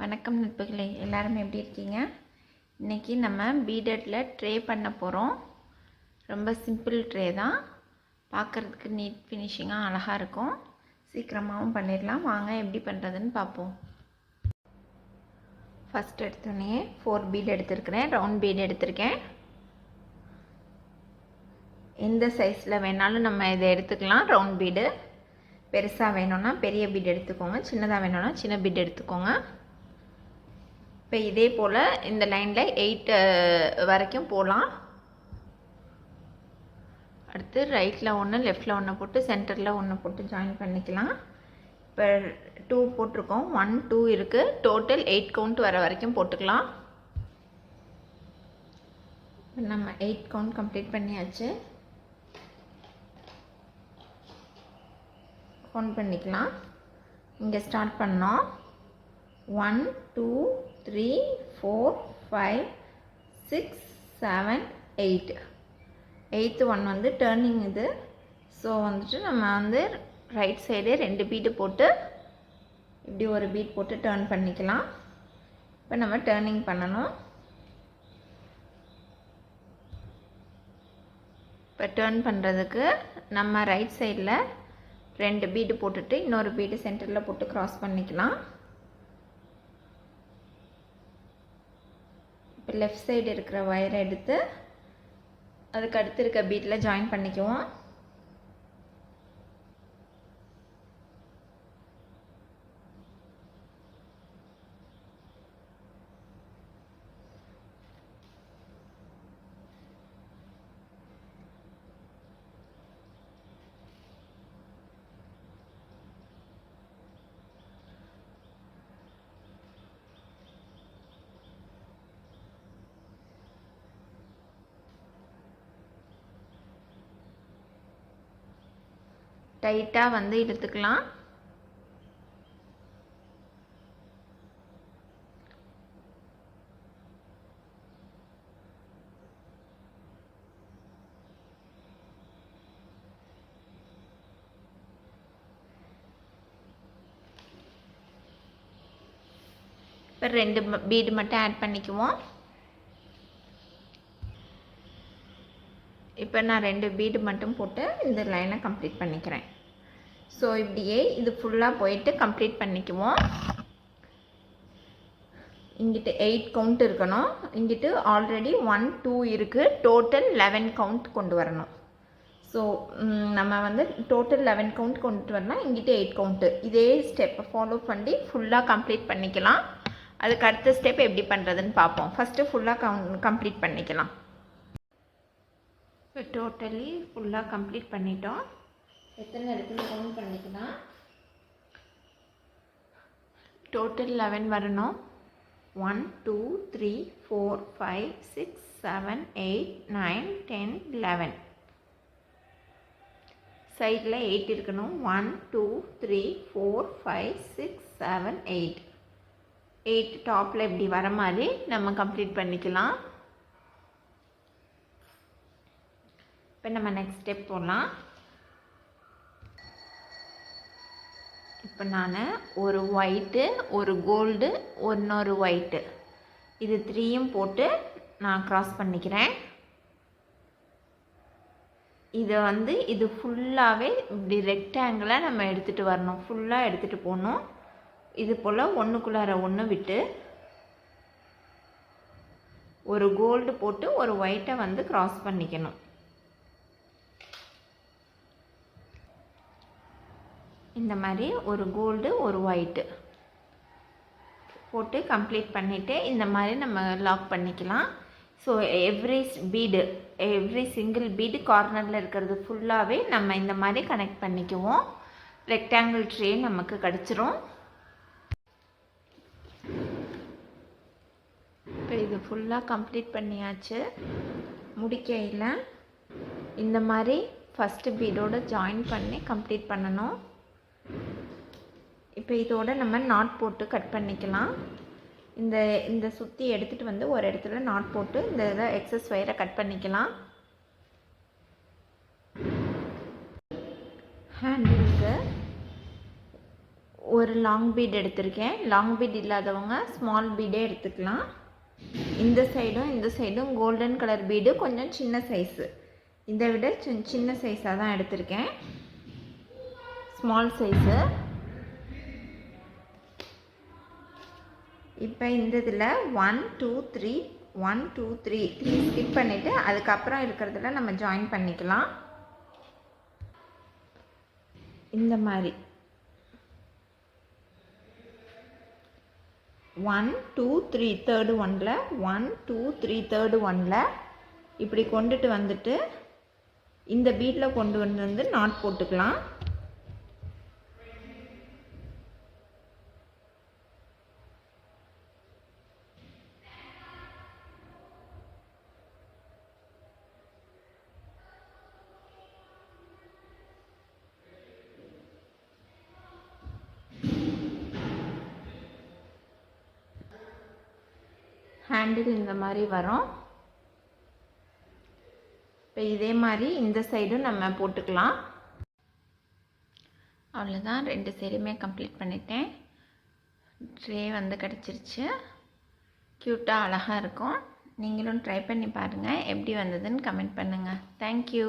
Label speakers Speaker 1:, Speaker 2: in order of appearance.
Speaker 1: வணக்கம் நட்புகளே, எல்லாரும் எப்படி இருக்கீங்க? இன்றைக்கி நம்ம பீடட்ல ட்ரே பண்ண போகிறோம். ரொம்ப சிம்பிள் ட்ரே தான், பார்க்குறதுக்கு நீட் ஃபினிஷிங்காக அழகாக இருக்கும். சீக்கிரமாகவும் பண்ணிடலாம். வாங்க எப்படி பண்ணுறதுன்னு பார்ப்போம். ஃபஸ்ட் எடுத்தோடனே 4 பீட் எடுத்துருக்கிறேன். ரவுண்ட் பீட் எடுத்திருக்கேன். எந்த சைஸில் வேணாலும் நம்ம இதை எடுத்துக்கலாம். ரவுண்ட் பீடு பெருசாக வேணும்னா பெரிய பீட் எடுத்துக்கோங்க, சின்னதாக வேணும்னா சின்ன பீட் எடுத்துக்கோங்க. இப்போ இதே போல் இந்த லைனில் 8 வரைக்கும் போகலாம். அடுத்து ரைட்டில் ஒன்று, லெஃப்டில் ஒன்று போட்டு சென்டரில் ஒன்று போட்டு ஜாயின் பண்ணிக்கலாம். இப்போ 2 போட்டிருக்கோம், 1 2 இருக்குது. டோட்டல் 8 கவுண்ட் வர வரைக்கும் போட்டுக்கலாம். இப்போ நம்ம 8 கவுண்ட் கம்ப்ளீட் பண்ணியாச்சு. கவுண்ட் பண்ணிக்கலாம். இங்கே ஸ்டார்ட் பண்ணோம். 1 2 3 4 5 6 7 8. 8th ஒன் வந்து டேர்னிங் இது. ஸோ வந்துட்டு நம்ம வந்து ரைட் சைடு 2 பீடு போட்டு இப்படி ஒரு பீட் போட்டு டேர்ன் பண்ணிக்கலாம். இப்போ நம்ம டேர்னிங் பண்ணணும். இப்போ டேர்ன் பண்ணுறதுக்கு நம்ம ரைட் சைடில் 2 பீடு போட்டுட்டு இன்னொரு பீடு சென்டரில் போட்டு க்ராஸ் பண்ணிக்கலாம். இப்போ லெஃப்ட் சைடு இருக்கிற ஒயரை எடுத்து அதுக்கு அடுத்து இருக்க பீட்டில் ஜாயின் பண்ணிக்குவோம். டைட்டாக வந்து இழுத்துக்கலாம். இப்போ 2 பீடு மட்டும் ஆட் பண்ணிக்குவோம். இப்போ நான் 2 பீடு மட்டும் போட்டு இந்த லைனை கம்ப்ளீட் பண்ணிக்கிறேன். ஸோ இப்படியே இது ஃபுல்லாக போயிட்டு கம்ப்ளீட் பண்ணிக்குவோம். இங்கிட்டு 8 கவுண்ட் இருக்கணும். இங்கிட்டு ஆல்ரெடி 1 2 இருக்குது. டோட்டல் 11 கவுண்ட் கொண்டு வரணும். ஸோ நம்ம வந்து டோட்டல் 11 கவுண்ட் கொண்டு வரணும். இங்கிட்டு 8 கவுண்ட்டு. இதே ஸ்டெப்பை ஃபாலோ பண்ணி ஃபுல்லாக கம்ப்ளீட் பண்ணிக்கலாம். அதுக்கு அடுத்த ஸ்டெப் எப்படி பண்ணுறதுன்னு பார்ப்போம். ஃபஸ்ட்டு ஃபுல்லாக கம்ப்ளீட் பண்ணிக்கலாம். இப்போ டோட்டலி ஃபுல்லாக கம்ப்ளீட் பண்ணிட்டோம். எத்தனை இருக்குன்னு கவுண்ட் பண்ணிக்கலாம். டோட்டல் 11 வரணும். 1 2 3 4 5 6 7 8 9 10 11. சைடில் 8 இருக்கணும். 1 2 3 4 5 6 7 8. 8 டாப்பில் இப்படி வர மாதிரி நம்ம கம்ப்ளீட் பண்ணிக்கலாம். இப்போ நம்ம நெக்ஸ்ட் ஸ்டெப் போடலாம். இப்போ நான் ஒரு ஒயிட்டு, ஒரு கோல்டு, இன்னொரு ஒயிட்டு, இது 3யும் போட்டு நான் க்ராஸ் பண்ணிக்கிறேன். இதை வந்து இது ஃபுல்லாகவே இப்படி ரெக்டாங்கிளாக நம்ம எடுத்துகிட்டு வரணும். ஃபுல்லாக எடுத்துகிட்டு போகணும். இது போல் ஒன்றுக்குள்ளார ஒன்று விட்டு ஒரு கோல்டு போட்டு ஒரு ஒயிட்டை வந்து க்ராஸ் பண்ணிக்கணும். இந்த மாதிரி ஒரு கோல்டு ஒரு ஒயிட்டு போட்டு கம்ப்ளீட் பண்ணிவிட்டு இந்த மாதிரி நம்ம லாக் பண்ணிக்கலாம். ஸோ எவ்ரி சிங்கிள் பீடு கார்னரில் இருக்கிறது ஃபுல்லாகவே நம்ம இந்த மாதிரி கனெக்ட் பண்ணிக்குவோம். ரெக்டாங்கிள் ட்ரே நமக்கு கிடச்சிரும். இப்போ இது ஃபுல்லாக கம்ப்ளீட் பண்ணியாச்சு. முடிக்கையில் இந்த மாதிரி ஃபஸ்ட்டு பீடோடு ஜாயின் பண்ணி கம்ப்ளீட் பண்ணணும். இப்போ இதோட நம்ம நாட் போட்டு கட் பண்ணிக்கலாம். இந்த சுற்றி எடுத்துகிட்டு வந்து ஒரு இடத்துல நாட் போட்டு இந்த இதை எக்ஸஸ் ஒயரை கட் பண்ணிக்கலாம். ஹேண்டிலுக்கு ஒரு லாங் பீட் எடுத்திருக்கேன். லாங் பீட் இல்லாதவங்க ஸ்மால் பீடே எடுத்துக்கலாம். இந்த சைடும் கோல்டன் கலர் பீடு கொஞ்சம் சின்ன சைஸு, இதை விட சின்ன சைஸாக தான் எடுத்திருக்கேன், ஸ்மால் சைஸு. இப்போ இந்த இதில் 1 2 3 1 2 3 3 ஸ்கிப் பண்ணிவிட்டு அதுக்கப்புறம் இருக்கிறதுல நம்ம ஜாயின் பண்ணிக்கலாம். இந்த மாதிரி 1 2 3 தேர்டு ஒன்னில் 1 2 3 தேர்டு ஒன்னில் இப்படி கொண்டுட்டு வந்துட்டு இந்த பீட்டில் கொண்டு வந்து நாட் போட்டுக்கலாம். ஹேண்டில் இந்த மாதிரி வரும். இப்போ இதே மாதிரி இந்த சைடும் நம்ம போட்டுக்கலாம். அவ்வளோதான், 2 சைடுமே கம்ப்ளீட் பண்ணிட்டேன். ட்ரே வந்து கிடச்சிருச்சு. க்யூட்டாக அழகாக இருக்கும். நீங்களும் ட்ரை பண்ணி பாருங்கள். எப்படி வந்ததுன்னு கமெண்ட் பண்ணுங்கள். தேங்க்யூ.